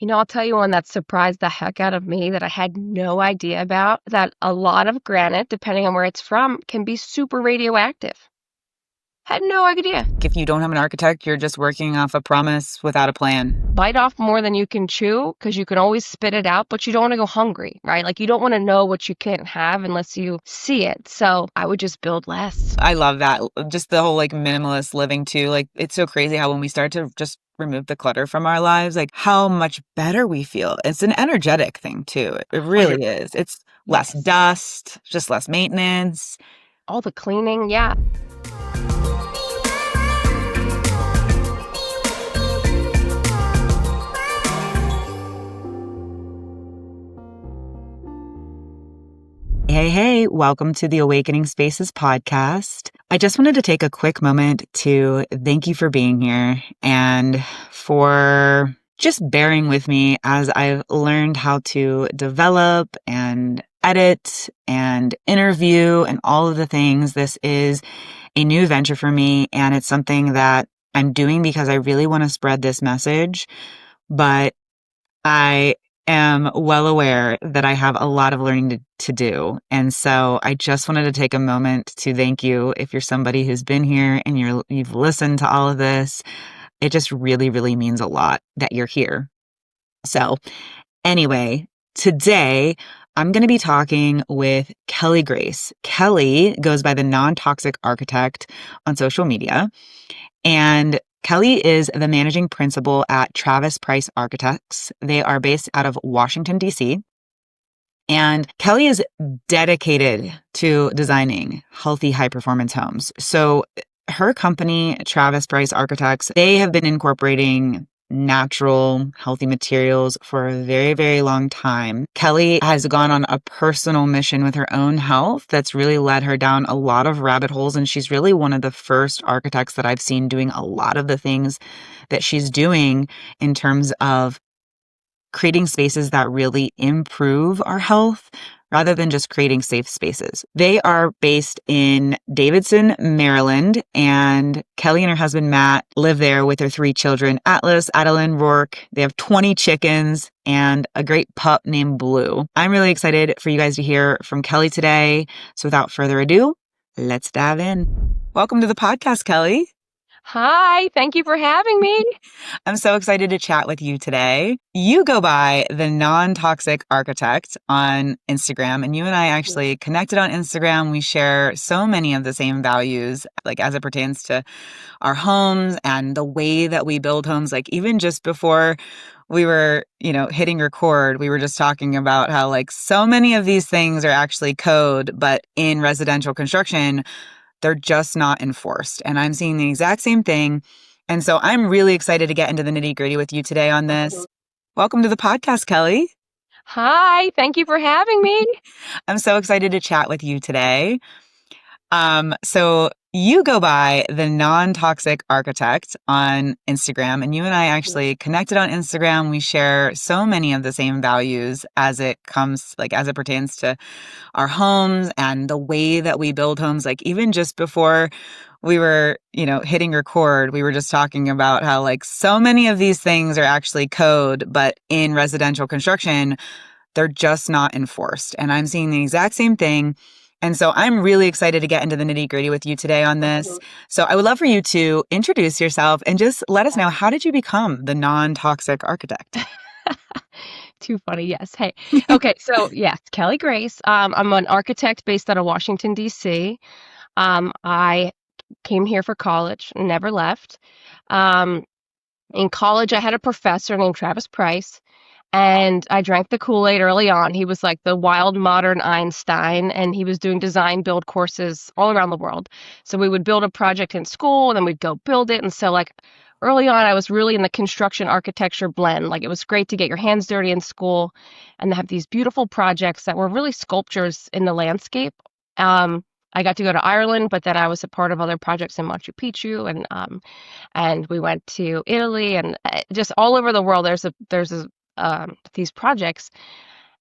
I'll tell you one that surprised the heck out of me that I had no idea about, that a lot of granite, depending on where it's from, can be super radioactive. Had no idea. If you don't have an architect, you're just working off a promise without a plan. Bite off more than you can chew because you can always spit it out, but you don't want to go hungry, right? Like you don't want to know what you can't have unless you see it. So I would just build less. I love that. Just the whole like minimalist living too. Like it's so crazy how when we start to just remove the clutter from our lives, like how much better we feel. It's an energetic thing too. It really is. It's less Yes. dust, just less maintenance. All the cleaning, yeah. Hey, welcome to the Awakening Spaces podcast. I just wanted to take a quick moment to thank you for being here and for just bearing with me as I've learned how to develop and edit and interview and all of the things. This is a new venture for me, and it's something that I'm doing because I really want to spread this message, but I am well aware that I have a lot of learning to do. And so I just wanted to take a moment to thank you. If you're somebody who's been here and you've listened to all of this, it just really, really means a lot that you're here. So anyway, today I'm going to be talking with Kelly Grace. Kelly goes by the Non-Toxic Architect on social media. And Kelly is the managing principal at Travis Price Architects. They are based out of Washington, D.C. And Kelly is dedicated to designing healthy, high-performance homes. So her company, Travis Price Architects, they have been incorporating natural, healthy materials for a very, very long time. Kelly has gone on a personal mission with her own health that's really led her down a lot of rabbit holes. And she's really one of the first architects that I've seen doing a lot of the things that she's doing in terms of creating spaces that really improve our health rather than just creating safe spaces. They are based in Davidson, Maryland, and Kelly and her husband, Matt, live there with their 3 children, Atlas, Adeline, Rourke. They have 20 chickens and a great pup named Blue. I'm really excited for you guys to hear from Kelly today. So without further ado, let's dive in. Welcome to the podcast, Kelly. Hi, thank you for having me. I'm so excited to chat with you today. You go by the Non-Toxic Architect on Instagram, and you and I actually connected on Instagram. We share so many of the same values, like as it pertains to our homes and the way that we build homes. Like even just before we were, hitting record, we were just talking about how like so many of these things are actually code, but in residential construction, they're just not enforced. And I'm seeing the exact same thing. And so I'm really excited to get into the nitty-gritty with you today on this. Welcome to the podcast, Kelly. Hi, thank you for having me. I'm so excited to chat with you today. So you go by the Non-Toxic Architect on Instagram, and you and I actually connected on Instagram. We share so many of the same values as it pertains to our homes and the way that we build homes. Like even just before we were, hitting record, we were just talking about how like so many of these things are actually code, but in residential construction, they're just not enforced. And I'm seeing the exact same thing. And so I'm really excited to get into the nitty-gritty with you today on this. So I would love for you to introduce yourself and just let us know, how did you become the Non-Toxic Architect? Too funny, yes. Hey, okay, so yes, Kelly Grace. I'm an architect based out of Washington, D.C. I came here for college and never left. In college, I had a professor named Travis Price. And I drank the Kool-Aid early on. He was like the wild modern Einstein, and he was doing design build courses all around the world. So we would build a project in school, and then we'd go build it. And so like early on, I was really in the construction architecture blend. Like it was great to get your hands dirty in school and have these beautiful projects that were really sculptures in the landscape. I got to go to Ireland, but then I was a part of other projects in Machu Picchu, and we went to Italy, and just all over the world. There's these projects.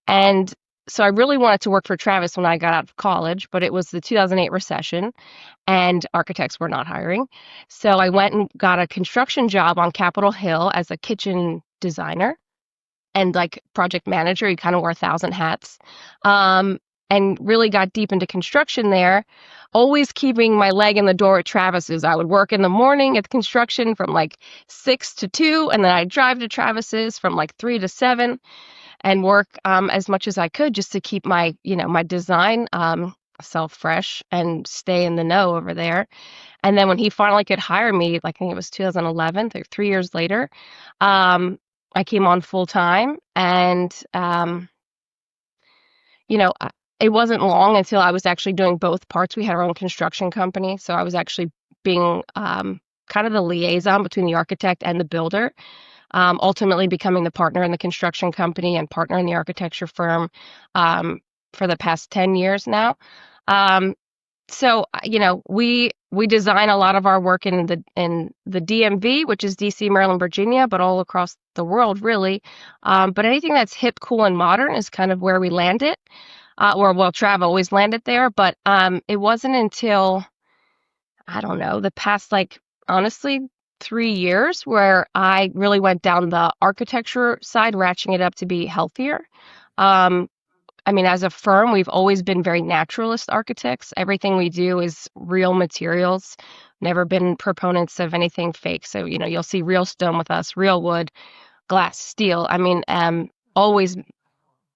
And so I really wanted to work for Travis when I got out of college, but it was the 2008 recession and architects were not hiring. So I went and got a construction job on Capitol Hill as a kitchen designer. and like project manager. He kind of wore 1,000 hats. Um, and really got deep into construction there, always keeping my leg in the door at Travis's. I would work in the morning at construction from like 6 to 2, and then I'd drive to Travis's from like 3 to 7 and work as much as I could just to keep my, my design self fresh and stay in the know over there. And then when he finally could hire me, like I think it was 2011, like 3 years later, I came on full time. And, you know, I- it wasn't long until I was actually doing both parts. We had our own construction company. So I was actually being kind of the liaison between the architect and the builder, ultimately becoming the partner in the construction company and partner in the architecture firm um, for the past 10 years now. Um, so we design a lot of our work in the DMV, which is DC, Maryland, Virginia, but all across the world really. But anything that's hip, cool, and modern is kind of where we land it. Or well, Trav always landed there, but it wasn't until I don't know the past like honestly 3 years where I really went down the architecture side, ratcheting it up to be healthier. Um, I mean, as a firm, we've always been very naturalist architects. Everything we do is real materials. Never been proponents of anything fake. So, you'll see real stone with us, real wood, glass, steel. I mean, always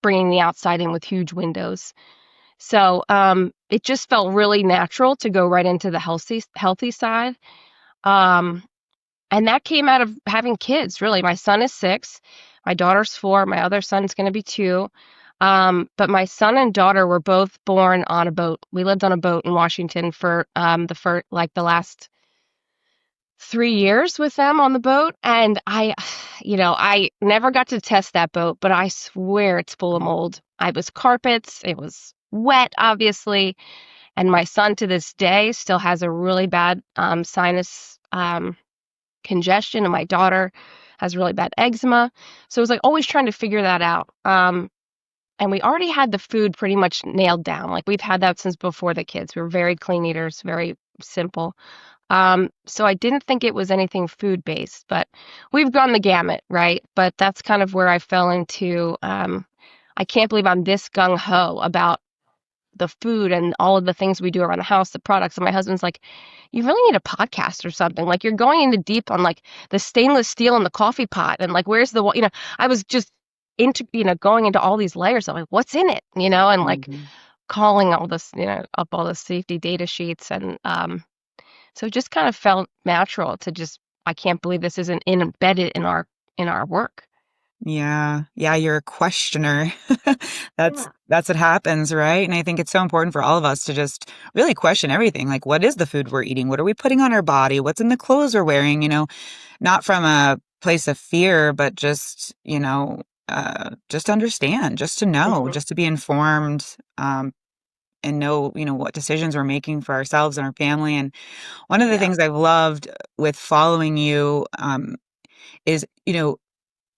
bringing the outside in with huge windows. So, it just felt really natural to go right into the healthy side. Um, and that came out of having kids, really. My son is 6, my daughter's 4, my other son's going to be 2. But my son and daughter were both born on a boat. We lived on a boat in Washington for the last 3 years with them on the boat. And I never got to test that boat, but I swear it's full of mold. I was carpets, it was wet, obviously. And my son to this day still has a really bad sinus congestion, and my daughter has really bad eczema. So it was like always trying to figure that out. And we already had the food pretty much nailed down. Like we've had that since before the kids. We were very clean eaters, very simple. So I didn't think it was anything food based, but we've gone the gamut, right? But that's kind of where I fell into. I can't believe I'm this gung ho about the food and all of the things we do around the house, the products. And my husband's like, you really need a podcast or something. Like you're going into deep on like the stainless steel in the coffee pot and like where's I was just into going into all these layers of like what's in it, and like Mhm. calling all this, up all the safety data sheets. And so it just kind of felt natural to just I can't believe this isn't embedded in our work. Yeah. Yeah, you're a questioner. That's Yeah. that's what happens, right? And I think it's so important for all of us to just really question everything. Like, what is the food we're eating? What are we putting on our body? What's in the clothes we're wearing? Not from a place of fear, but just, just to understand, just to know, Hmm. just to be informed, and know, what decisions we're making for ourselves and our family. And one of the Yeah. things I've loved with following you, is,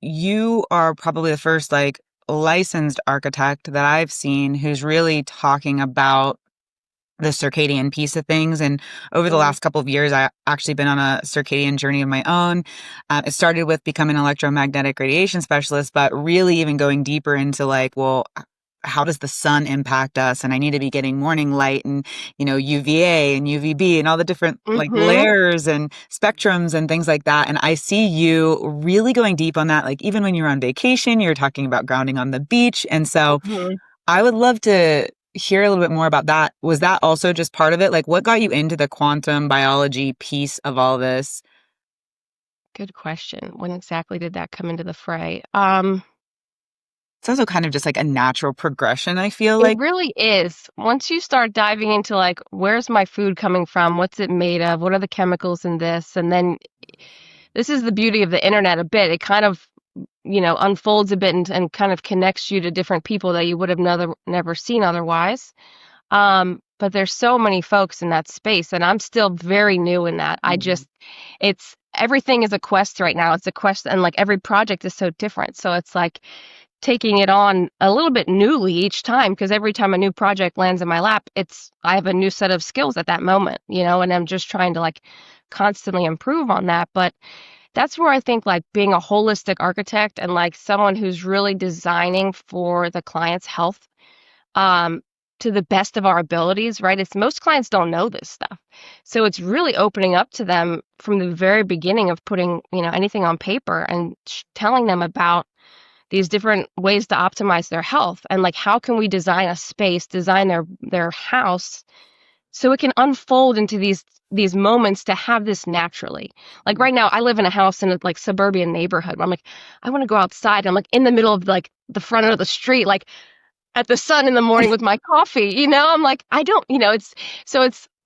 you are probably the first like licensed architect that I've seen who's really talking about the circadian piece of things. And over the Mm. last couple of years, I actually been on a circadian journey of my own. It started with becoming an electromagnetic radiation specialist, but really even going deeper into like, well, how does the sun impact us? And I need to be getting morning light and, UVA and UVB and all the different like Hmm. layers and spectrums and things like that. And I see you really going deep on that. Like even when you're on vacation, you're talking about grounding on the beach. And so Hmm. I would love to hear a little bit more about that. Was that also just part of it? Like, what got you into the quantum biology piece of all this? Good question. When exactly did that come into the fray? It's also kind of just like a natural progression, I feel It like. really is. Once you start diving into like, where's my food coming from? What's it made of? What are the chemicals in this? And then this is the beauty of the internet a bit. It kind of, unfolds a bit and kind of connects you to different people that you would have never seen otherwise. But there's so many folks in that space, and I'm still very new in that. Mhm. It's everything is a quest right now. It's a quest, and like every project is so different. So it's like taking it on a little bit newly each time because every time a new project lands in my lap, I have a new set of skills at that moment, and I'm just trying to like constantly improve on that. But that's where I think like being a holistic architect and like someone who's really designing for the client's health, um, to the best of our abilities, right? It's most clients don't know this stuff. So it's really opening up to them from the very beginning of putting, anything on paper and telling them about these different ways to optimize their health and like how can we design a space, design their house so it can unfold into these moments to have this naturally. Like right now, I live in a house in a like suburban neighborhood. I'm like, I want to go outside. I'm like in the middle of like the front of the street, like at the sun in the morning with my coffee, I'm like, I don't,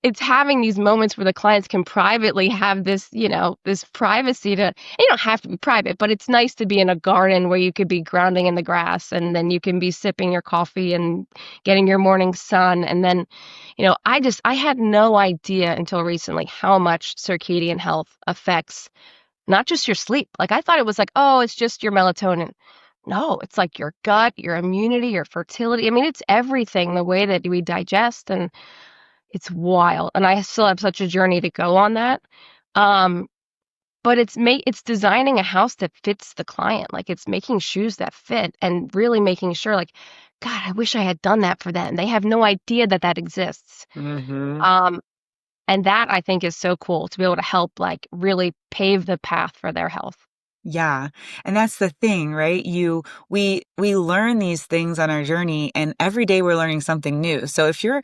it's having these moments where the clients can privately have this, this privacy to, you don't have to be private, but it's nice to be in a garden where you could be grounding in the grass and then you can be sipping your coffee and getting your morning sun. And then, I had no idea until recently how much circadian health affects not just your sleep. Like I thought it was like, oh, it's just your melatonin. No, it's like your gut, your immunity, your fertility. I mean, it's everything, the way that we digest, and it's wild. And I still have such a journey to go on that. Um, but it's designing a house that fits the client. Like it's making shoes that fit and really making sure like, God, I wish I had done that for them. They have no idea that that exists. Mm-hmm. Um, and that I think is so cool to be able to help like really pave the path for their health. Yeah. And that's the thing, right? We learn these things on our journey, and every day we're learning something new. So if you're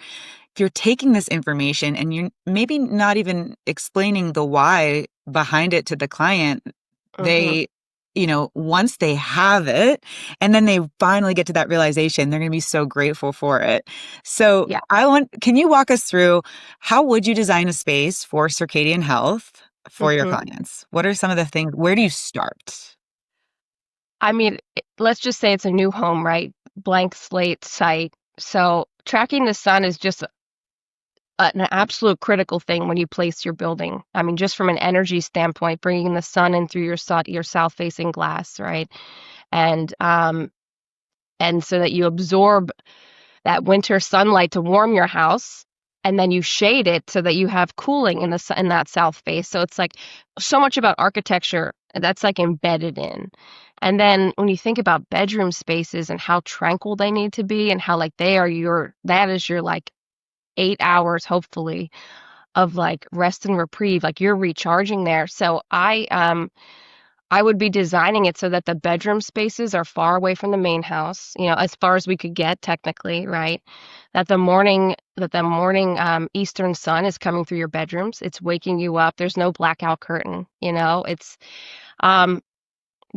taking this information and you're maybe not even explaining the why behind it to the client, Hmm. they, once they have it and then they finally get to that realization, they're going to be so grateful for it. So Yeah. can you walk us through how would you design a space for circadian health for your Hmm. clients? What are some of the things, where do you start? I mean, let's just say it's a new home, right? Blank slate site. So tracking the sun is just an absolute critical thing when you place your building. I mean, just from an energy standpoint, bringing the sun in through your south facing glass, right? And and so that you absorb that winter sunlight to warm your house, and then you shade it so that you have cooling in that south face. So it's like so much about architecture that's like embedded in. And then when you think about bedroom spaces and how tranquil they need to be and how like that is your like 8 hours hopefully of like rest and reprieve, like you're recharging there. So I would be designing it so that the bedroom spaces are far away from the main house, as far as we could get technically, right? That the morning eastern sun is coming through your bedrooms. It's waking you up. There's no blackout curtain, It's um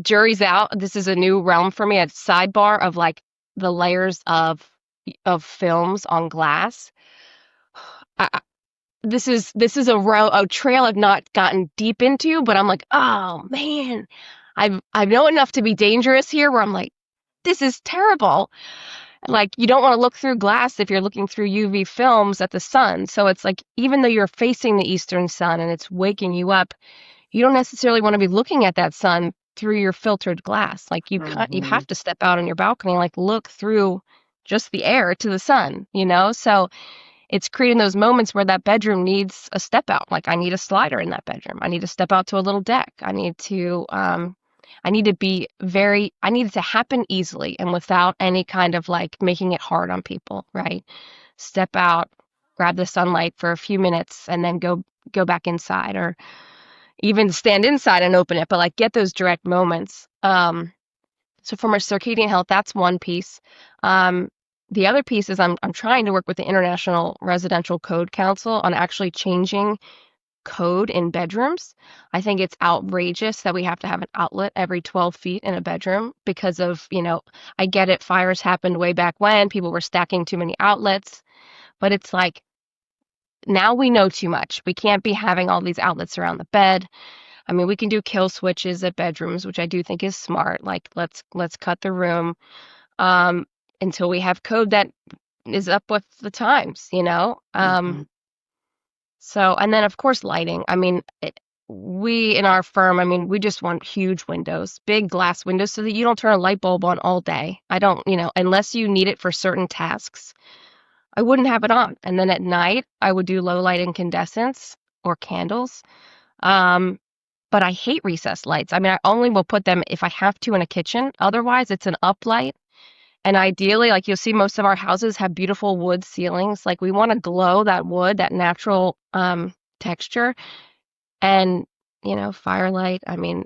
jury's out. This is a new realm for me. A sidebar of like the layers of films on glass. This is a trail I've not gotten deep into, but I'm like, oh man, I know enough to be dangerous here. Where I'm like, this is terrible. Like you don't want to look through glass if you're looking through UV films at the sun. So it's like even though you're facing the eastern sun and it's waking you up, you don't necessarily want to be looking at that sun through your filtered glass. Like you Mm-hmm. have to step out on your balcony and like look through just the air to the sun. So it's creating those moments where that bedroom needs a step out. Like I need a slider in that bedroom. I need to step out to a little deck. I need to I need it to happen easily and without any kind of like making it hard on people, right? Step out, grab the sunlight for a few minutes and then go back inside or even stand inside and open it, but like get those direct moments. So for my circadian health, that's one piece. Um, the other piece is I'm trying to work with the International Residential Code Council on actually changing code in bedrooms. I think it's outrageous that we have to have an outlet every 12 feet in a bedroom because I get it, fires happened way back when, people were stacking too many outlets, but it's like now we know too much. We can't be having all these outlets around the bed. I mean, we can do kill switches at bedrooms, which I do think is smart. Like let's cut the room um, until we have code that is up with the times. Mm-hmm. So, and then of course lighting. I mean, we in our firm, I mean, we just want huge windows, big glass windows, so that you don't turn a light bulb on all day. I don't, unless you need it for certain tasks, I wouldn't have it on. And then at night, I would do low light incandescents or candles. Um, but I hate recessed lights. I mean, I only will put them if I have to in a kitchen. Otherwise, it's an up light. And ideally, like you'll see most of our houses have beautiful wood ceilings. Like we want to glow that wood, that natural texture. And, firelight, I mean,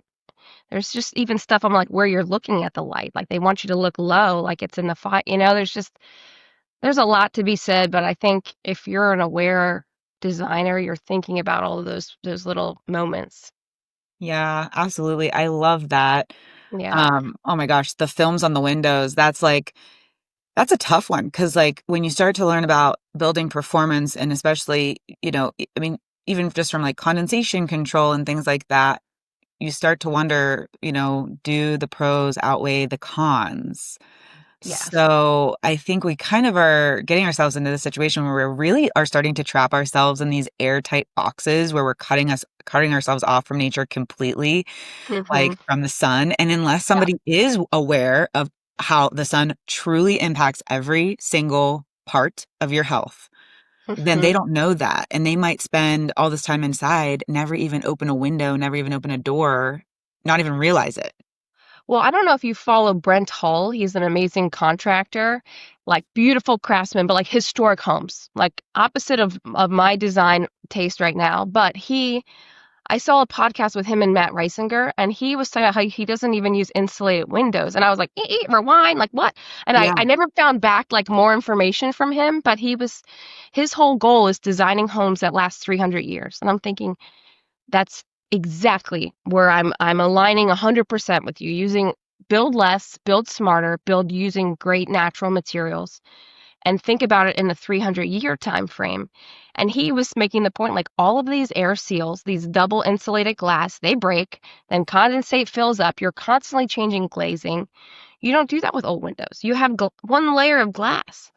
there's just even stuff I'm like where you're looking at the light. Like they want you to look low, like it's in the fire. There's a lot to be said, but I think if you're an aware designer, you're thinking about all of those little moments. Yeah, absolutely. I love that. Yeah. Oh my gosh, the films on the windows, that's a tough one because, like, when you start to learn about building performance and especially, I mean, even just from like condensation control and things like that, you start to wonder, do the pros outweigh the cons? Yes. So I think we kind of are getting ourselves into the situation where we really are starting to trap ourselves in these airtight boxes where we're cutting ourselves off from nature completely, Hmm. like from the sun. And unless Yeah. somebody is aware of how the sun truly impacts every single part of your health, then they Hmm. don't know that. And they might spend all this time inside, never even open a window, never even open a door, not even realize it. Well, I don't know if you follow Brent Hull. He's an amazing contractor, like beautiful craftsman, but like historic homes, like opposite of my design taste right now. But I saw a podcast with him and Matt Reisinger, and he was talking about how he doesn't even use insulated windows. And I was like, rewind, like what? And I, Yeah. I never found back like more information from him, but his whole goal is designing homes that last 300 years. And I'm thinking, that's exactly where I'm aligning 100% with you. Build less, build smarter, build using great natural materials, and think about it in the 300-year time frame. And he was making the point like all of these air seals, these double insulated glass, they break, then condensate fills up. You're constantly changing glazing. You don't do that with old windows. You have one layer of glass.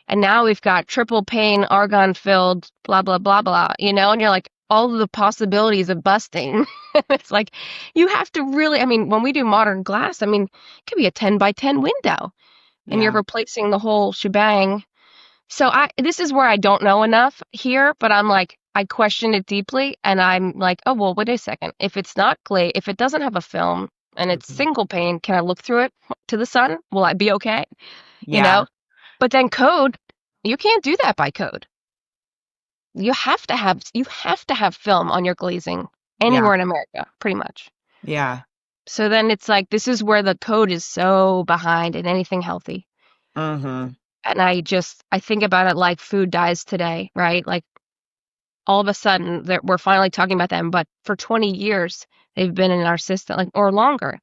And now we've got triple pane, argon filled, blah, blah, blah, blah, and you're like, all of the possibilities of busting. It's like, you have to really, I mean, when we do modern glass, I mean, it could be a 10 by 10 window and you're Yeah. replacing the whole shebang. So this is where I don't know enough here, but I'm like, I question it deeply and I'm like, oh, well, wait a second. If it doesn't have a film and it's Mhm. single pane, can I look through it to the sun? Will I be okay? You Yeah. know? But then code, you can't do that by code. You have to have film on your glazing Yeah. anywhere in America, pretty much. Yeah. So then it's like this is where the code is so behind in anything healthy. Mhm. And I think about it like food dyes today, right? Like all of a sudden we're finally talking about them, but for 20 years they've been in our system, like or longer.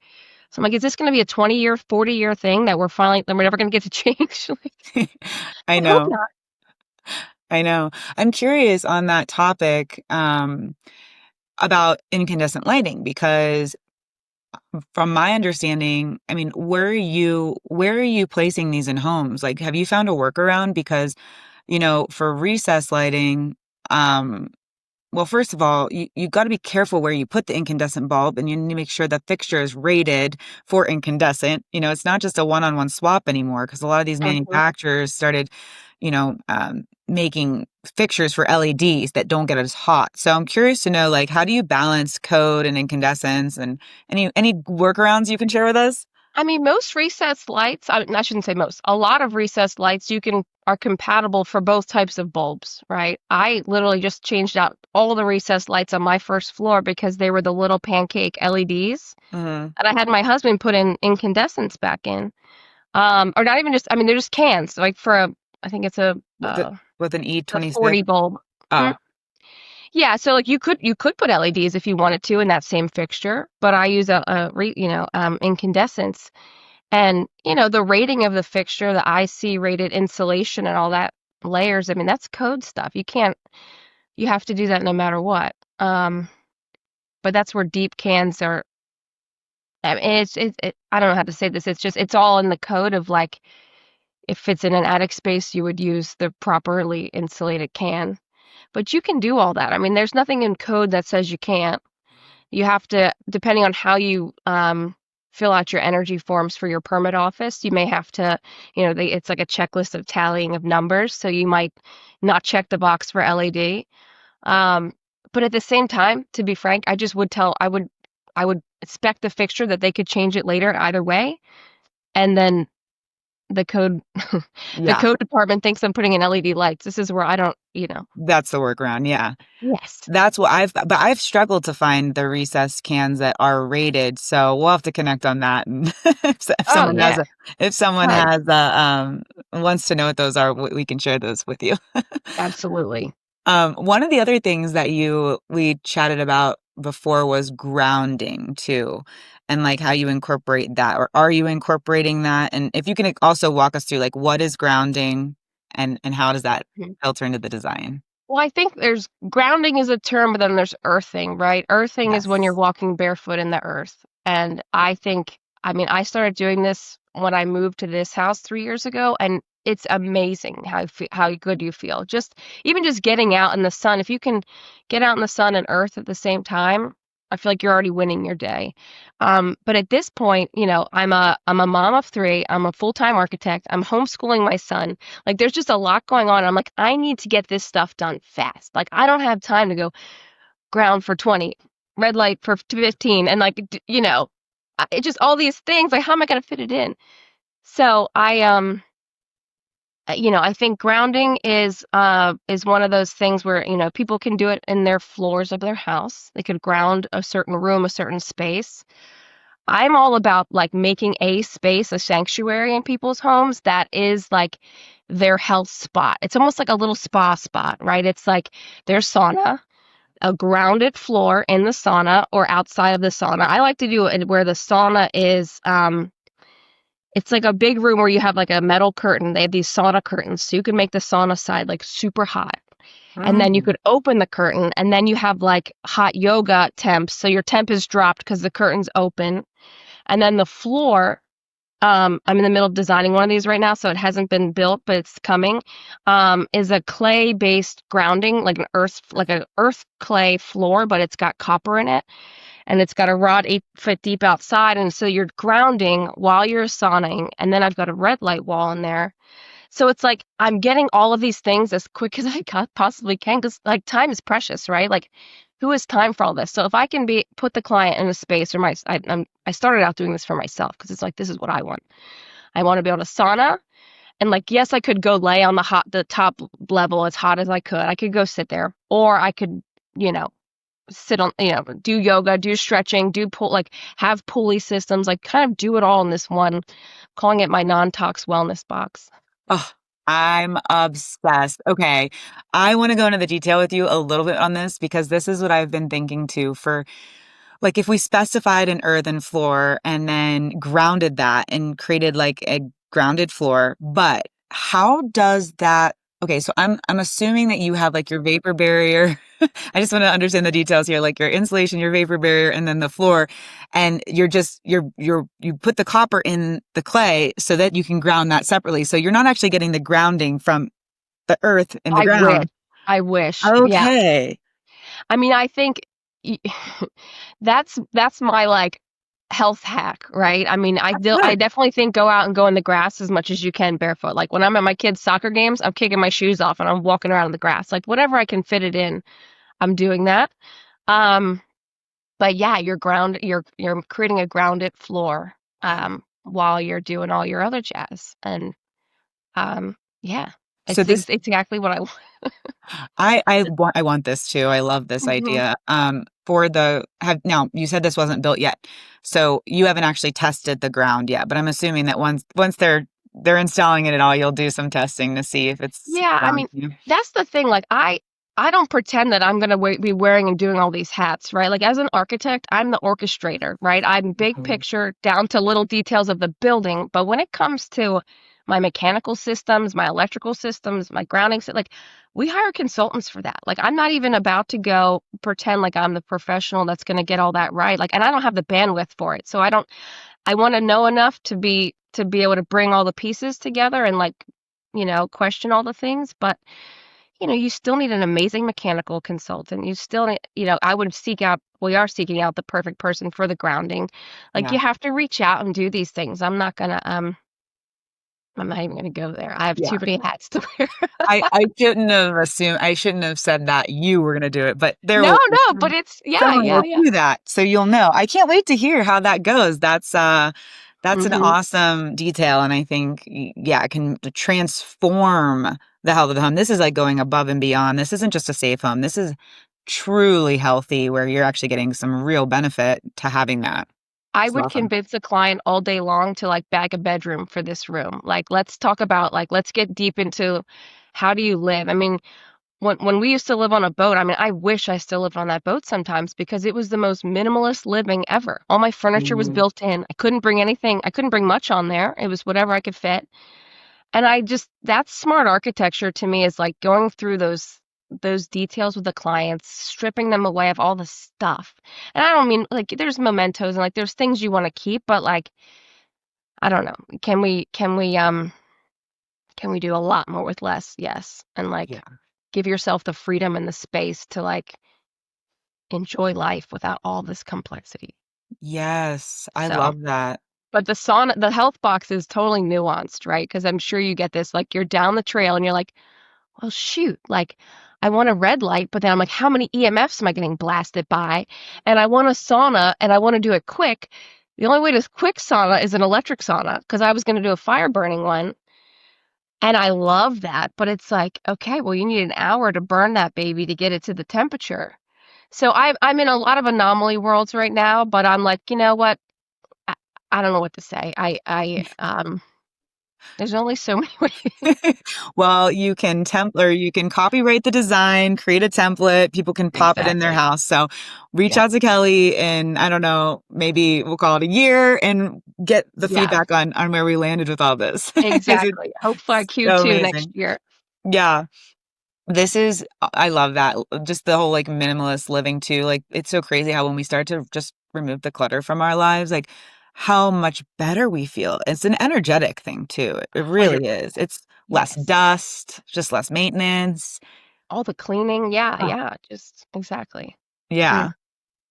So I'm like, is this going to be a 20-year, 40-year thing that we're never going to get to change? Like, I I hope know. not. I know. I'm curious on that topic, about incandescent lighting because from my understanding, I mean, where are you placing these in homes? Like, have you found a workaround? Because, for recess lighting, um, well, first of all, you got to be careful where you put the incandescent bulb, and you need to make sure the fixture is rated for incandescent. It's not just a one-on-one swap anymore because a lot of these Mhm. manufacturers started, making fixtures for LEDs that don't get as hot. So I'm curious to know, like, how do you balance code and incandescence, and any workarounds you can share with us? I mean, most recessed lights, I shouldn't say most, a lot of recessed lights are compatible for both types of bulbs, right? I literally just changed out all the recessed lights on my first floor because they were the little pancake LEDs. Hmm. And I had my husband put in incandescents back in. Or not even just, I mean, they're just cans, like I think it's With an a E26. 40 bulb. Hmm. Oh, Yeah, so like you could put LEDs if you wanted to in that same fixture, but I use incandescents. And, the rating of the fixture, the IC rated insulation and all that layers, I mean, that's code stuff. You have to do that no matter what. But that's where deep cans are. I mean, I don't know how to say this. It's all in the code of like, if it's in an attic space, you would use the properly insulated can. But you can do all that. I mean, there's nothing in code that says you can't. You have to, depending on how you fill out your energy forms for your permit office, you may have to, it's like a checklist of tallying of numbers. So you might not check the box for LED. Um, But at the same time, to be frank, I would spec the fixture that they could change it later either way. And then the code, the Yeah, code department thinks I'm putting in LED lights. This is where I don't, that's the workaround. Yeah. Yes. That's what but I've struggled to find the recessed cans that are rated, so we'll have to connect on that. And if Oh, someone has yeah. if someone Fun. has wants to know what those are, we can share those with you. Absolutely. One of the other things that we chatted about before was grounding too, and like how you incorporate that, or are you incorporating that? And if you can also walk us through like what is grounding and how does that Mhm. filter into the design? Well, I think there's grounding is a term, but then there's earthing, right? Earthing is when you're Yes. walking barefoot in the earth. And I mean, I started doing this when I moved to this house 3 years ago, and it's amazing how good you feel. Just even just getting out in the sun. If you can get out in the sun and earth at the same time, I feel like you're already winning your day. But at this point, I'm a mom of three. I'm a full-time architect. I'm homeschooling my son. Like there's just a lot going on. I'm like, I need to get this stuff done fast. Like I don't have time to go ground for 20, red light for 15, and like it just all these things. Like how am I going to fit it in? So I think grounding is one of those things where people can do it in their floors of their house. They could ground a certain room, a certain space. I'm all about like making a space a sanctuary in people's homes that is like their health spot. It's almost like a little spa spot, right? It's like their sauna, a grounded floor in the sauna or outside of the sauna. I like to do it where the sauna is it's like a big room where you have like a metal curtain. They have these sauna curtains, so you can make the sauna side like super hot. And then you Mm. could open the curtain and then you have like hot yoga temps. So your temp is dropped because the curtain's open. And then the floor, I'm in the middle of designing one of these right now, so it hasn't been built, but it's coming. Is a clay-based grounding, like an earth clay floor, but it's got copper in it, and it's got a rod 8 foot deep outside, and so you're grounding while you're sauning. And then I've got a red light wall in there, so it's like I'm getting all of these things as quick as I possibly can because like time is precious, right? Like who has time for all this? So if I can put the client in a space or I started out doing this for myself because it's like this is what I want. I want to be able to sauna and like yes, I could go lay on the top level as hot as I could. I could go sit there or I could, you know, sit on, do yoga, do stretching, do pull like have pulley systems, like kind of do it all in this one, calling it my non-tox wellness box. Oh, I'm obsessed. Okay. I want to go into the detail with you a little bit on this because this is what I've been thinking too for like if we specified an earthen floor and then grounded that and created like a grounded floor, but how does that Okay, so I'm assuming that you have like your vapor barrier. I just want to understand the details here, like your insulation, your vapor barrier, and then the floor. And you put the copper in the clay so that you can ground that separately. So you're not actually getting the grounding from the earth in the I wish. ground. I wish. Yeah. Okay. I mean, I think y- that's my like health hack, right? I mean, That's I good. definitely think go out and go in the grass as much as you can barefoot. Like when I'm at my kids' soccer games, I'm kicking my shoes off and I'm walking around in the grass. Like whatever I can fit it in, I'm doing that. Um, but yeah, you're creating a grounded floor while you're doing all your other jazz. And yeah, So this it's exactly what I want. I want this too. I love this Mhm. idea. For the have now you said this wasn't built yet, so you haven't actually tested the ground yet. But I'm assuming that once they're installing it at all, you'll do some testing to see if it's Yeah, I ground. mean, that's the thing. Like, I don't pretend that I'm gonna be wearing and doing all these hats, right? Like, as an architect, I'm the orchestrator, right? I'm big Mhm. picture down to little details of the building. But when it comes to my mechanical systems, my electrical systems, my grounding, like, we hire consultants for that. Like, I'm not even about to go pretend like I'm the professional that's gonna get all that right. Like, and I don't have the bandwidth for it. So I want to know enough to be able to bring all the pieces together and like, question all the things, but you still need an amazing mechanical consultant. You still need, we are seeking out the perfect person for the grounding. Like Yeah. you have to reach out and do these things. I'm not gonna I'm not even going to go there. I have too Yeah. many hats to wear. I shouldn't have said that you were gonna do it, but No, no, but it's, yeah, someone yeah, will yeah. do that, so you'll know. I can't wait to hear how that goes. That's an Hmm. awesome detail, and I think, yeah, it can transform the health of the home. This is like going above and beyond. This isn't just a safe home. This is truly healthy, where you're actually getting some real benefit to having that. I It's would awesome. convince a client all day long to like bag a bedroom for this room. Like, let's talk about, like, let's get deep into how do you live? I mean, when we used to live on a boat, I mean, I wish I still lived on that boat sometimes because it was the most minimalist living ever. All my furniture was Mhm. built in. I couldn't bring much on there. It was whatever I could fit. And I just, that's smart architecture to me, is like going through those details with the clients, stripping them away of all the stuff. And I don't mean like there's mementos and like there's things you want to keep, but like I don't know. Can we do a lot more with less? Yes. And like Yeah. give yourself the freedom and the space to like enjoy life without all this complexity. Yes, I So, love that. but the health box is totally nuanced, right? Because I'm sure you get this, like you're down the trail and you're like, well, shoot, like I want a red light, but then I'm like, how many EMFs am I getting blasted by? And I want a sauna and I want to do it quick. The only way to quick sauna is an electric sauna because I was going to do a fire burning one. And I love that. But it's like, okay, well, you need an hour to burn that baby to get it to the temperature. So I'm in a lot of anomaly worlds right now, but I'm like, you know what? I, I don't know what to say. There's only so many ways. Well, you can copyright the design, create a template, people can pop it in their Exactly. house. So reach Yep. out to Kelly in, I don't know, maybe we'll call it a year, and get the Yeah, feedback on where we landed with all this. 'Cause it's exactly. Hopefully so Q2 next amazing. year. Yeah. This is I love that. Just the whole like minimalist living too. Like it's so crazy how when we start to just remove the clutter from our lives, like how much better we feel. It's an energetic thing too. It really 100%. is. It's less Yes. dust, just less maintenance. All the cleaning. Yeah, Oh, yeah. Just exactly. yeah. Mm,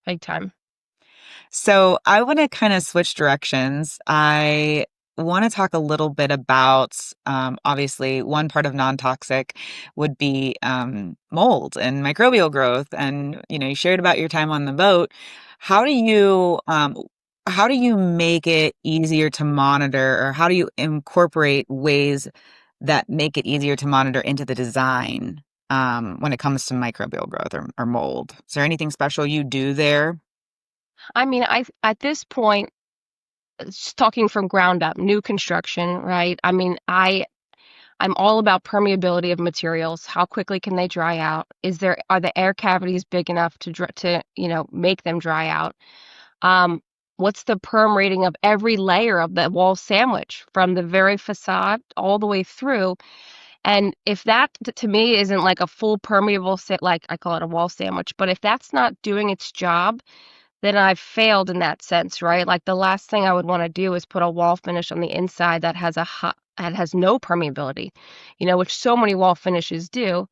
big time. So I want to kind of switch directions. I want to talk a little bit about, obviously, one part of non-toxic would be mold and microbial growth. And you shared about your time on the boat. How do you um, how do you make it easier to monitor, or how do you incorporate ways that make it easier to monitor into the design when it comes to microbial growth or mold? Is there anything special you do there? I mean, I at this point, just talking from ground up, new construction, right? I mean, I'm all about permeability of materials. How quickly can they dry out? Are the air cavities big enough to make them dry out? Um, what's the perm rating of every layer of the wall sandwich from the very facade all the way through? And if that to me isn't like a full permeable like I call it a wall sandwich, but if that's not doing its job, then I've failed in that sense, right? Like the last thing I would want to do is put a wall finish on the inside that has no permeability, which so many wall finishes do.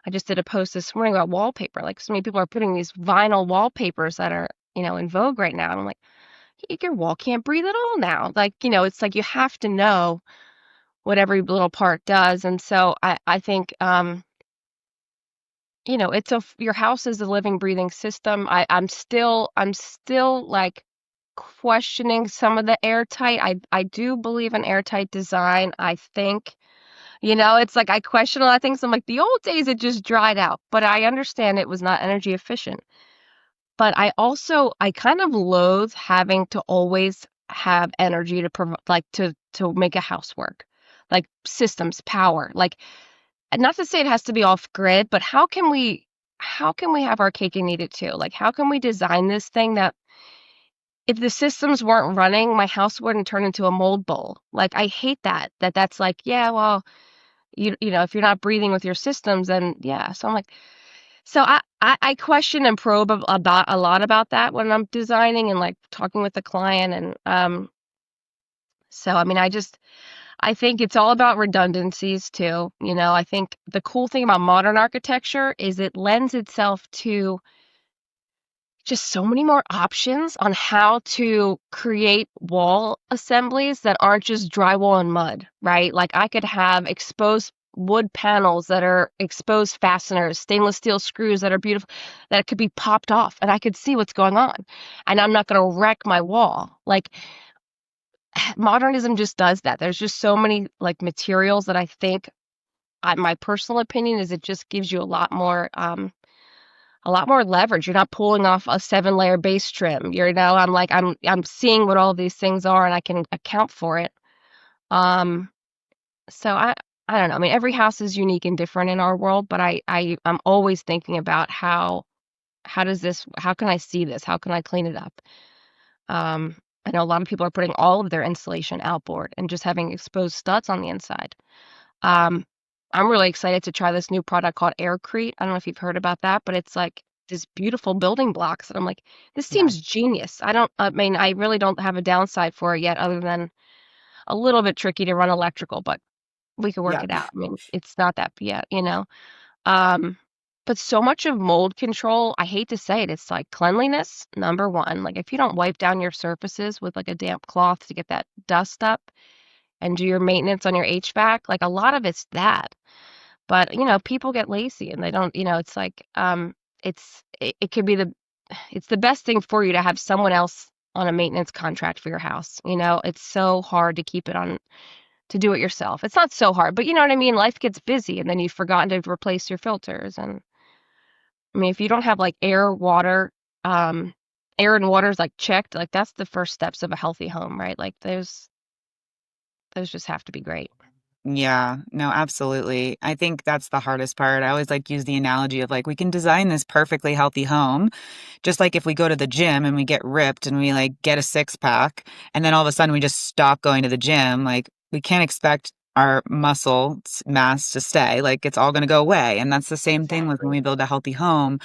I just did a post this morning about wallpaper. Like so many people are putting these vinyl wallpapers that are, in vogue right now. And I'm like, your wall can't breathe at all now. Like, it's like you have to know what every little part does. And so I think, your house is a living, breathing system. I'm still like questioning some of the airtight. I do believe in airtight design. I think, it's like I question a lot of things. I'm like, the old days it just dried out, but I understand it was not energy efficient. But I kind of loathe having to always have energy to provide, like to make a house work, like systems, power. Like, not to say it has to be off grid, but how can we have our cake and eat it too? Like, how can we design this thing that if the systems weren't running, my house wouldn't turn into a mold bowl. Like, I hate that's like, yeah, well, if you're not breathing with your systems, then yeah. So I'm like, so I question and probe about a lot about that when I'm designing and like talking with the client. And so I mean, I think it's all about redundancies too. I think the cool thing about modern architecture is it lends itself to just so many more options on how to create wall assemblies that aren't just drywall and mud, right? Like I could have exposed wood panels that are exposed fasteners, stainless steel screws that are beautiful, that could be popped off and I could see what's going on. And I'm not going to wreck my wall. Like modernism just does that. There's just so many like materials that I think, my personal opinion is it just gives you a lot more leverage. You're not pulling off a 7-layer base trim. I'm seeing what all these things are and I can account for it. Um, so I don't know. I mean, every house is unique and different in our world, but I'm always thinking about how can I see this? How can I clean it up? Um, I know a lot of people are putting all of their insulation outboard and just having exposed studs on the inside. Um, I'm really excited to try this new product called Aircrete. I don't know if you've heard about that, but it's like this beautiful building blocks. And I'm like, this Yeah. seems genius. I mean, I really don't have a downside for it yet, other than a little bit tricky to run electrical, but we could work Yeah. it out. I mean, it's not that yet, you know? Um, but so much of mold control, I hate to say it, it's like cleanliness, number one. Like if you don't wipe down your surfaces with like a damp cloth to get that dust up and do your maintenance on your HVAC, like a lot of it's that. But, people get lazy and they don't, it's like, it could be it's the best thing for you to have someone else on a maintenance contract for your house. It's so hard to keep it on, to do it yourself. It's not so hard, but you know what I mean? Life gets busy and then you've forgotten to replace your filters. And I mean, if you don't have like um, air and water is like checked, like that's the first steps of a healthy home, right? Like those just have to be great. Yeah, no, absolutely. I think that's the hardest part. I always like use the analogy of like we can design this perfectly healthy home, just like if we go to the gym and we get ripped and we like get a six pack and then all of a sudden we just stop going to the gym, like we can't expect our muscle mass to stay. Like it's all going to go away. And that's the same thing with when Exactly. we build a healthy home.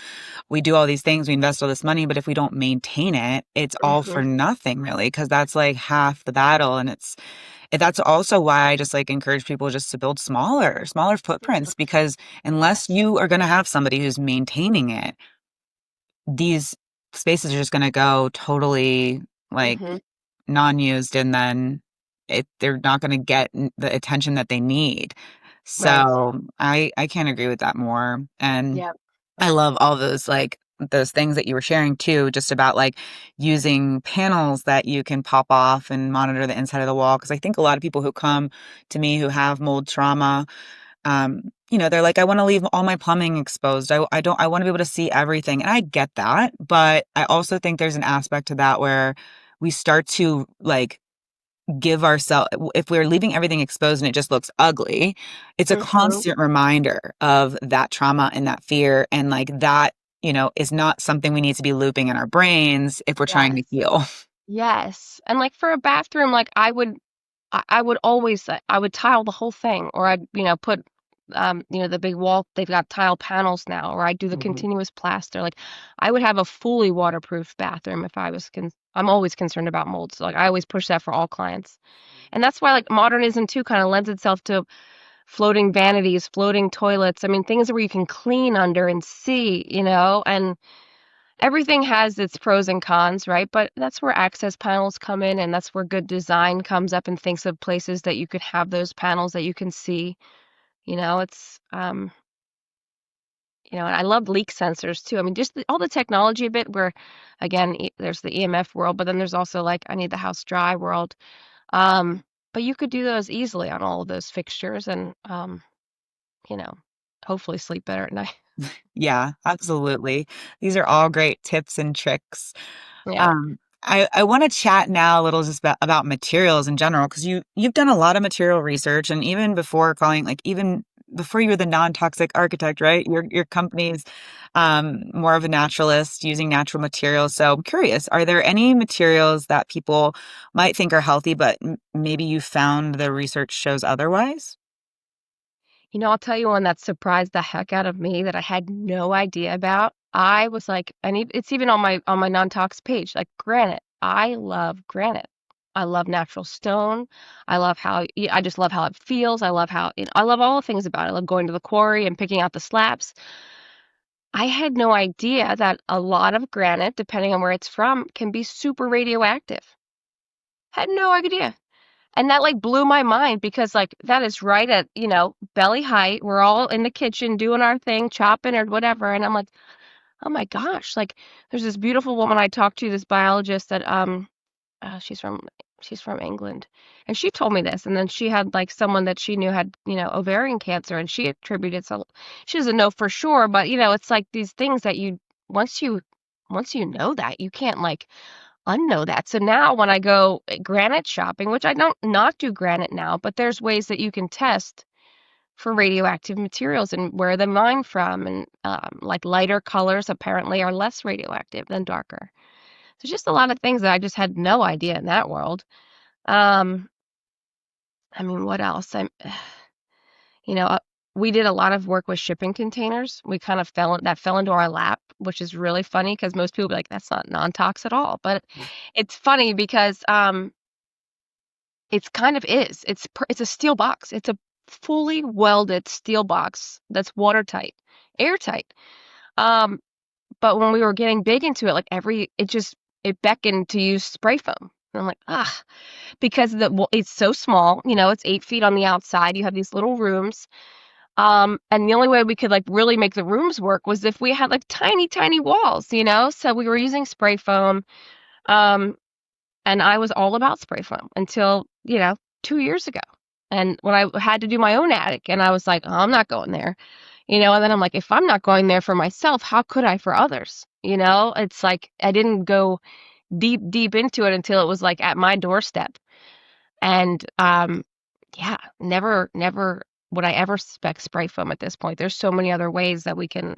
We do all these things, we invest all this money, but if we don't maintain it, it's all Hmm. for nothing really, because that's like half the battle. And that's also why I just like encourage people just to build smaller footprints, because unless Yes. you are going to have somebody who's maintaining it, these spaces are just going to go totally like Hmm. non-used, and then they're not going to get the attention that they need. Right. So I can't agree with that more. And Yeah. I love all those things that you were sharing too, just about like using panels that you can pop off and monitor the inside of the wall. Because I think a lot of people who come to me who have mold trauma, they're like, I want to leave all my plumbing exposed. I want to be able to see everything. And I get that. But I also think there's an aspect to that where we start to like give ourselves, if we're leaving everything exposed and it just looks ugly, it's a Hmm. constant reminder of that trauma and that fear. And like that, is not something we need to be looping in our brains if we're trying to Yes. heal. Yes. And like for a bathroom, like I would always I would tile the whole thing, or I'd, put the big wall, they've got tile panels now, or I'd do the Mhm. continuous plaster. Like I would have a fully waterproof bathroom if I'm always concerned about mold. So like I always push that for all clients. And that's why like modernism too kind of lends itself to floating vanities, floating toilets. I mean, things where you can clean under and see, and everything has its pros and cons, right? But that's where access panels come in, and that's where good design comes up and thinks of places that you could have those panels that you can see. It's and I love leak sensors too. I mean, just all the technology a bit where, again, there's the EMF world, but then there's also like I need the house dry world. Um, but you could do those easily on all of those fixtures, and you know, hopefully sleep better at night. Yeah, absolutely. These are all great tips and tricks. Yeah. I want to chat now a little just about materials in general, because you've done a lot of material research, and even before calling, like even before you were the non-toxic architect, right? Your company's more of a naturalist using natural materials. So I'm curious, are there any materials that people might think are healthy, but maybe you found the research shows otherwise? I'll tell you one that surprised the heck out of me that I had no idea about. I was like, it's even on my non-tox page, like granite. I love granite. I love natural stone. I just love how it feels. I love how, I love all the things about it. I love going to the quarry and picking out the slabs. I had no idea that a lot of granite, depending on where it's from, can be super radioactive. Had no idea. And that like blew my mind because like that is right at, belly height. We're all in the kitchen doing our thing, chopping or whatever. And I'm like, oh my gosh, like there's this beautiful woman I talked to, this biologist that she's from England. And she told me this. And then she had like someone that she knew had, ovarian cancer and she attributed so she doesn't know for sure, but it's like these things that once you once you know that, you can't like unknow that. So now when I go granite shopping, which I don't not do granite now, but there's ways that you can test for radioactive materials and where they're mined from. And like lighter colors apparently are less radioactive than darker. So just a lot of things that I just had no idea in that world. Um, I mean, what else? You know, uh, we did a lot of work with shipping containers. We kind of fell into our lap, which is really funny because most people be like, that's not non-tox at all. But it's funny because it's kind of is. It's a steel box. It's a fully welded steel box that's watertight, airtight. Um, but when we were getting big into it, like it beckoned to use spray foam. And I'm like, ah, because it's so small, it's 8 feet on the outside. You have these little rooms. And the only way we could like really make the rooms work was if we had like tiny, tiny walls. So we were using spray foam. Um, and I was all about spray foam until, 2 years ago. And when I had to do my own attic, and I was like, oh, I'm not going there. And then I'm like, if I'm not going there for myself, how could I for others? It's like I didn't go deep, deep into it until it was like at my doorstep. And yeah, never would I ever spec spray foam at this point. There's so many other ways that we can,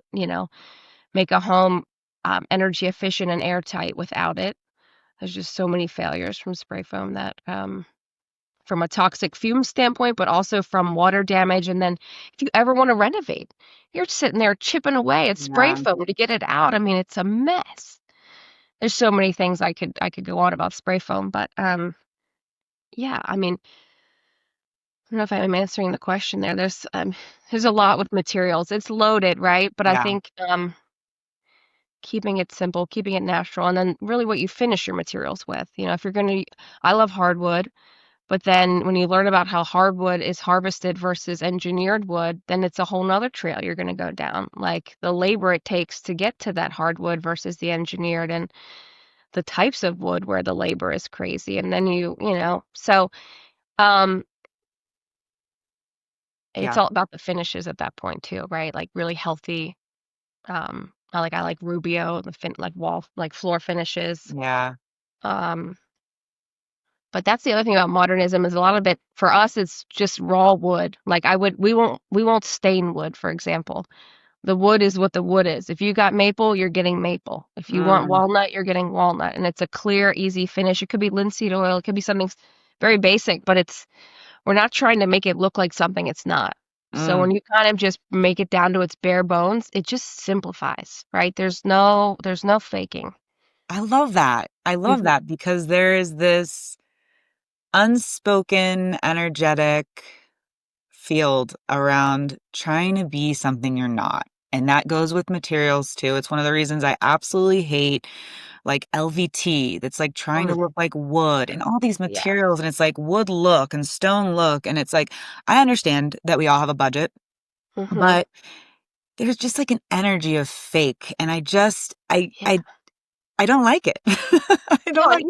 make a home energy efficient and airtight without it. There's just so many failures from spray foam that from a toxic fume standpoint, but also from water damage. And then if you ever want to renovate, you're sitting there chipping away at spray Yeah. foam to get it out. I mean, it's a mess. There's so many things I could go on about spray foam, but yeah, I mean, I don't know if I'm answering the question there. There's a lot with materials. It's loaded, right? But I Yeah. think keeping it simple, keeping it natural, and then really what you finish your materials with. If you're gonna, I love hardwood. But then when you learn about how hardwood is harvested versus engineered wood, then it's a whole nother trail you're going to go down. Like the labor it takes to get to that hardwood versus the engineered and the types of wood where the labor is crazy. And then so um, it's Yeah. all about the finishes at that point too, right? Like really healthy. I like Rubio, like wall, like floor finishes. Yeah. Um, But that's the other thing about modernism is a lot of it for us it's just raw wood. Like we won't stain wood, for example. The wood is what the wood is. If you got maple, you're getting maple. If you want Mm. walnut, you're getting walnut. And it's a clear, easy finish. It could be linseed oil, it could be something very basic, but we're not trying to make it look like something it's not. So Mm. when you kind of just make it down to its bare bones, it just simplifies, right? There's no faking. I love that. I love Mhm. that because there is this unspoken, energetic field around trying to be something you're not. And that goes with materials too. It's one of the reasons I absolutely hate like LVT that's like trying to Mm, look like wood and all these yeah. materials. And it's like wood look and stone look. And it's like, I understand that we all have a budget, Hmm. but there's just like an energy of fake. And I don't like it. I Yeah, don't but like.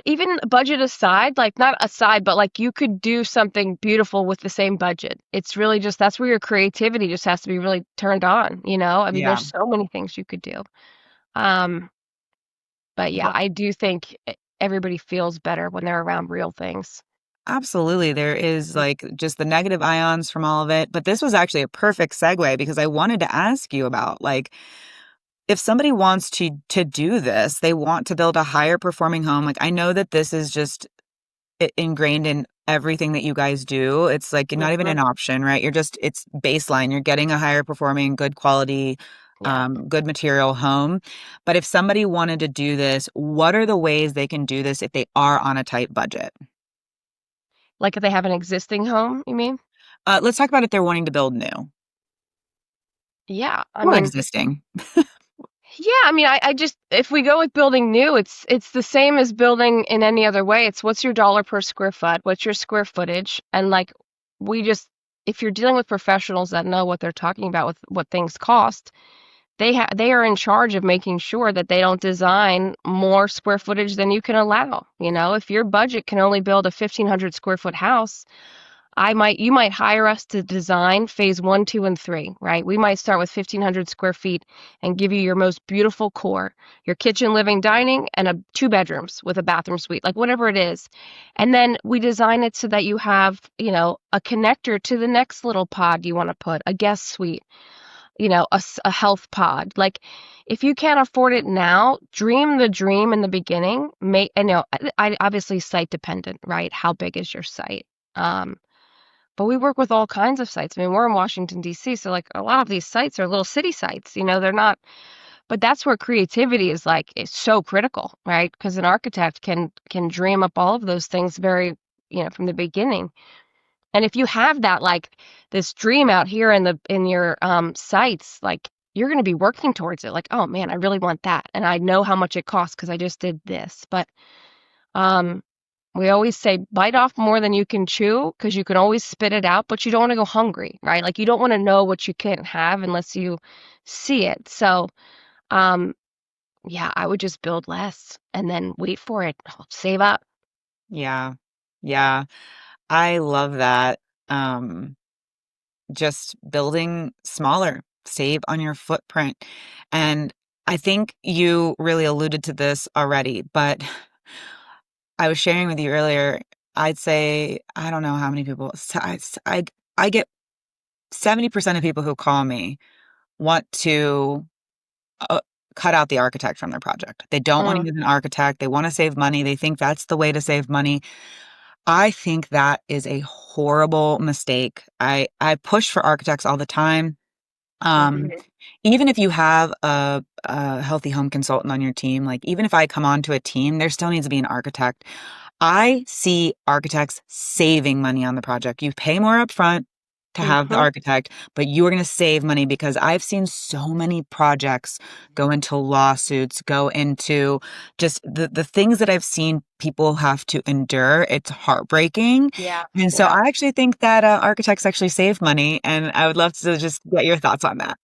even budget aside, like not aside, but like you could do something beautiful with the same budget. It's really just that's where your creativity just has to be really turned on. I mean, Yeah. there's so many things you could do. Um, but yeah, Well, I do think everybody feels better when they're around real things. absolutely. There is like just the negative ions from all of it. But this was actually a perfect segue because I wanted to ask you about like if somebody wants to do this, they want to build a higher performing home. Like I know that this is just ingrained in everything that you guys do. It's like not even Hmm. an option, right? It's baseline. You're getting a higher performing, good quality, Yeah. good material home. But if somebody wanted to do this, what are the ways they can do this if they are on a tight budget? Like if they have an existing home, you mean? Let's talk about if they're wanting to build new. Yeah, I or mean, existing. yeah, I mean, I just if we go with building new, it's the same as building in any other way. It's what's your dollar per square foot, what's your square footage, and like we just if you're dealing with professionals that know what they're talking about with what things cost, they are in charge of making sure that they don't design more square footage than you can allow. You know, if your budget can only build a 1,500 square foot house, you might hire us to design phase one, two, and three, right? We might start with 1,500 square feet and give you your most beautiful core, your kitchen, living, dining, and two bedrooms with a bathroom suite, like whatever it is. And then we design it so that you have, you know, a connector to the next little pod you want to put, a guest suite, you know, a health pod. Like if you can't afford it now, dream the dream in the beginning. I know, I obviously site dependent, right? How big is your site? Um, but we work with all kinds of sites. I mean, we're in Washington, D.C., so like a lot of these sites are little city sites. You know, they're not, but that's where creativity is so critical, right? Because an architect can dream up all of those things very, you know, from the beginning. And if you have that like this dream out here in your sites, like you're going to be working towards it. Like, oh man, I really want that, and I know how much it costs because I just did this. But um, we always say bite off more than you can chew because you can always spit it out, but you don't want to go hungry, right? Like you don't want to know what you can't have unless you see it. So, um, yeah, I would just build less and then wait for it, save up. Yeah. Yeah. I love that. Um, just building smaller, save on your footprint. And I think you really alluded to this already, but I was sharing with you earlier, I'd say, I don't know how many people, I get 70% of people who call me want to uh, cut out the architect from their project. They don't want to Mm, use an architect. They want to save money. They think that's the way to save money. I think that is a horrible mistake. I push for architects all the time. Um, mhm. Even if you have a healthy home consultant on your team, like even if I come onto a team, there still needs to be an architect. I see architects saving money on the project. You pay more upfront to have the Mhm. architect, but you're going to save money because I've seen so many projects go into lawsuits, go into just the things that I've seen people have to endure. It's heartbreaking. Yeah, And so yeah. I actually think that architects actually save money, and I would love to just get your thoughts on that.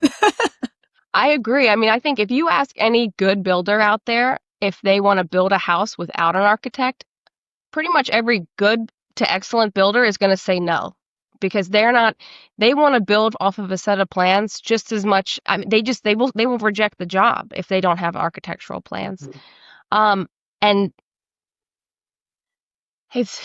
I agree. I mean, I think if you ask any good builder out there if they want to build a house without an architect, pretty much every good to excellent builder is going to say no because they want to build off of a set of plans just as much. I mean, they will reject the job if they don't have architectural plans. Um, and it's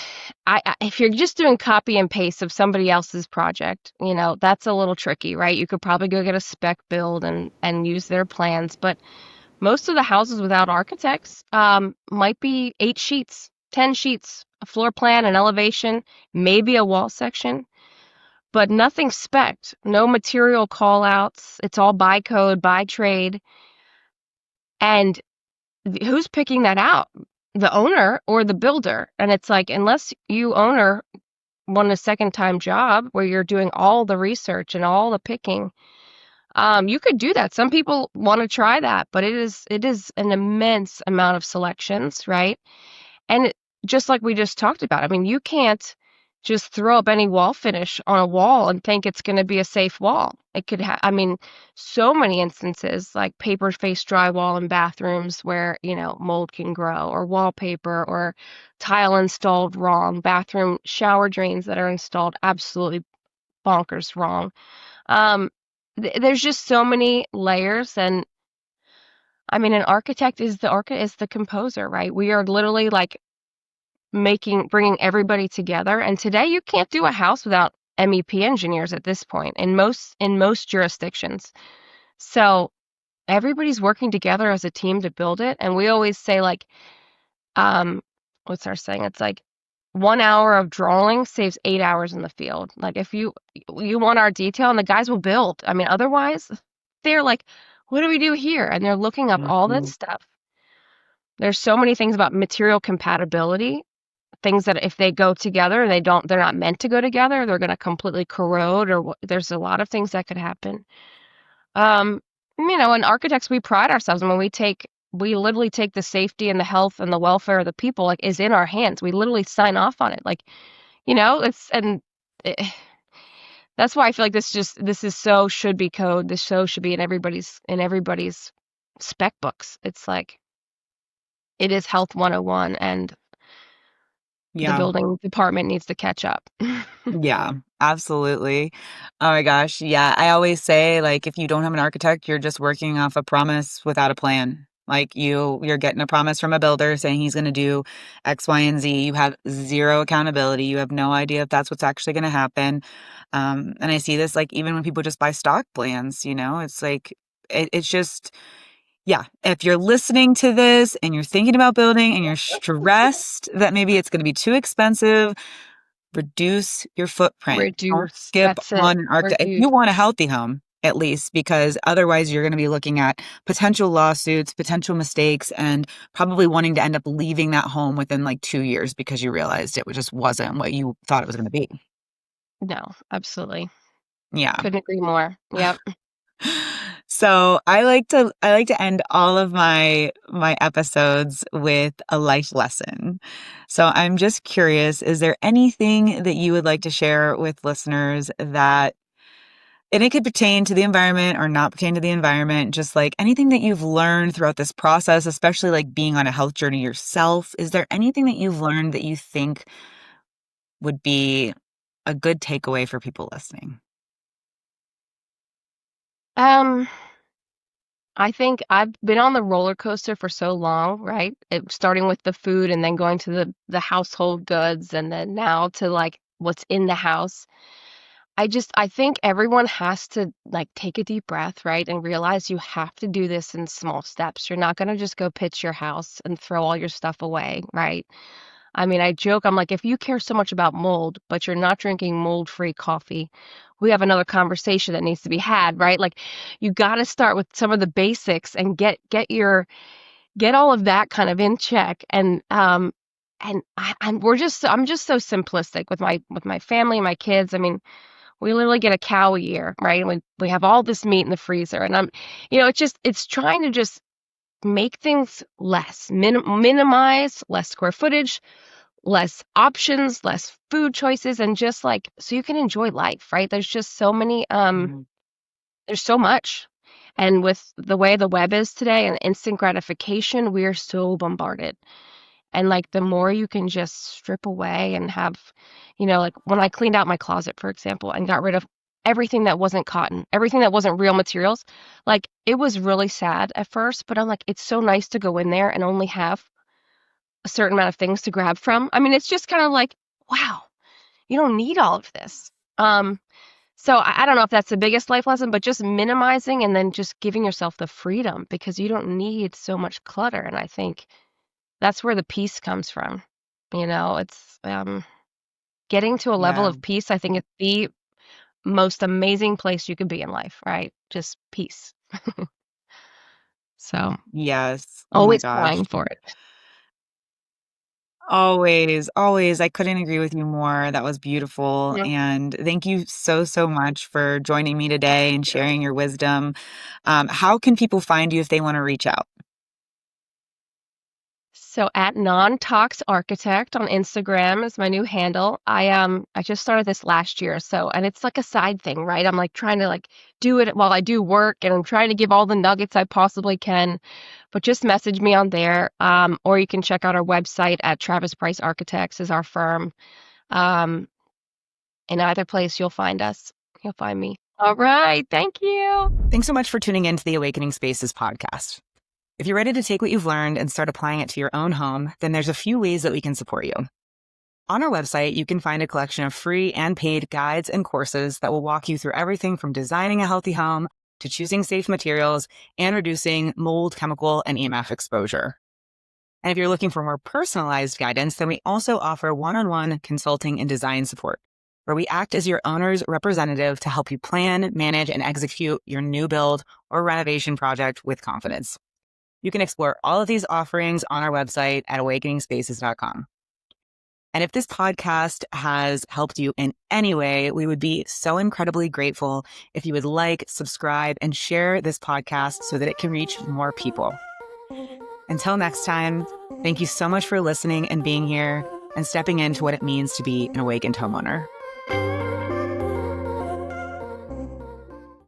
if you're just doing copy and paste of somebody else's project, you know, that's a little tricky, right? You could probably go get a spec build and use their plans, but most of the houses without architects might be 8 sheets, 10 sheets, a floor plan, an elevation, maybe a wall section, but nothing spec'd, no material call outs. It's all by code, by trade. And who's picking that out? The owner or the builder? And it's like, unless you owner want a second time job where you're doing all the research and all the picking, you could do that. Some people want to try that, but it is an immense amount of selections, right? And just like we just talked about, I mean, you can't just throw up any wall finish on a wall and think it's going to be a safe wall. It could I mean, so many instances like paper face drywall in bathrooms where, you know, mold can grow, or wallpaper, or tile installed wrong, bathroom shower drains that are installed absolutely bonkers wrong. Um, there's just so many layers, and I mean, an architect is the composer, right? We are literally like bringing everybody together. And today you can't do a house without MEP engineers at this point in most jurisdictions. So everybody's working together as a team to build it. And we always say like, um, what's our saying? It's like 1 hour of drawing saves 8 hours in the field. Like if you want our detail, and the guys will build. I mean, otherwise they're like, what do we do here? And they're looking up all that Mhm. stuff. There's so many things about material compatibility, things that if they go together, they're not meant to go together. They're going to completely corrode, or there's a lot of things that could happen. And architects, we pride ourselves. I mean, we literally take the safety and the health and the welfare of the people, like, is in our hands. We literally sign off on it. Like, it's, and it, that's why I feel like this is so should be code. This show should be in everybody's spec books. It's like, it is Health 101, and the Yeah. building department needs to catch up. Yeah, absolutely. Oh my gosh. Yeah. I always say, like, if you don't have an architect, you're just working off a promise without a plan. Like you're getting a promise from a builder saying he's going to do X, Y, and Z. You have zero accountability. You have no idea if that's what's actually going to happen. And I see this like even when people just buy stock plans, it's like it's just yeah. If you're listening to this and you're thinking about building and you're stressed that maybe it's going to be too expensive, reduce your footprint. Don't Reduce. skip That's it. on an architect. If Reduce. you want a healthy home, at least, because otherwise you're going to be looking at potential lawsuits, potential mistakes, and probably wanting to end up leaving that home within like 2 years because you realized it just wasn't what you thought it was going to be. No, absolutely. Yeah. Couldn't agree more. Yep. So I like to end all of my episodes with a life lesson. So I'm just curious, is there anything that you would like to share with listeners that and it could pertain to the environment or not pertain to the environment, just like anything that you've learned throughout this process, especially like being on a health journey yourself? Is there anything that you've learned that you think would be a good takeaway for people listening? Um, I think I've been on the roller coaster for so long, right? Starting with the food and then going to the household goods and then now to like what's in the house. I think everyone has to like take a deep breath, right? And realize you have to do this in small steps. You're not going to just go pitch your house and throw all your stuff away, right? I mean, I joke, I'm like, if you care so much about mold, but you're not drinking mold-free coffee, we have another conversation that needs to be had, right? Like, you got to start with some of the basics and get all of that kind of in check. I'm just so simplistic with my family and my kids. I mean, we literally get a cow a year, right? And we have all this meat in the freezer, and it's trying to just make things less, minimize, less square footage, less options, less food choices, and just like so you can enjoy life, right? There's just so many Mhm. there's so much. And with the way the web is today and instant gratification, we're so bombarded. And like the more you can just strip away and have, like when I cleaned out my closet, for example, and got rid of everything that wasn't cotton, everything that wasn't real materials, like it was really sad at first, but I'm like, it's so nice to go in there and only have a certain amount of things to grab from. I mean, it's just kind of like, wow, you don't need all of this. Um, so I don't know if that's the biggest life lesson, but just minimizing and then just giving yourself the freedom because you don't need so much clutter. And I think that's where the peace comes from. It's getting to a level Yeah. of peace. I think it's the most amazing place you could be in life, right? Just peace. So Yes. Oh my always gosh. trying for it. Always, always. I couldn't agree with you more. That was beautiful. Mhm. And thank you so, so much for joining me today and sharing your wisdom. How can people find you if they want to reach out? So at Non-Tox Architect on Instagram is my new handle. I just started this last year, so and it's like a side thing, right? I'm like trying to like do it while I do work and I'm trying to give all the nuggets I possibly can. But just message me on there. Or you can check out our website at Travis Price Architects is our firm. Um, in either place you'll find us. You'll find me. All right. Thank you. Thanks so much for tuning in to the Awakening Spaces podcast. If you're ready to take what you've learned and start applying it to your own home, then there's a few ways that we can support you. On our website, you can find a collection of free and paid guides and courses that will walk you through everything from designing a healthy home to choosing safe materials and reducing mold, chemical, and EMF exposure. And if you're looking for more personalized guidance, then we also offer one-on-one consulting and design support, where we act as your owner's representative to help you plan, manage, and execute your new build or renovation project with confidence. You can explore all of these offerings on our website at awakeningspaces.com. And if this podcast has helped you in any way, we would be so incredibly grateful if you would like, subscribe, and share this podcast so that it can reach more people. Until next time, thank you so much for listening and being here and stepping into what it means to be an awakened homeowner.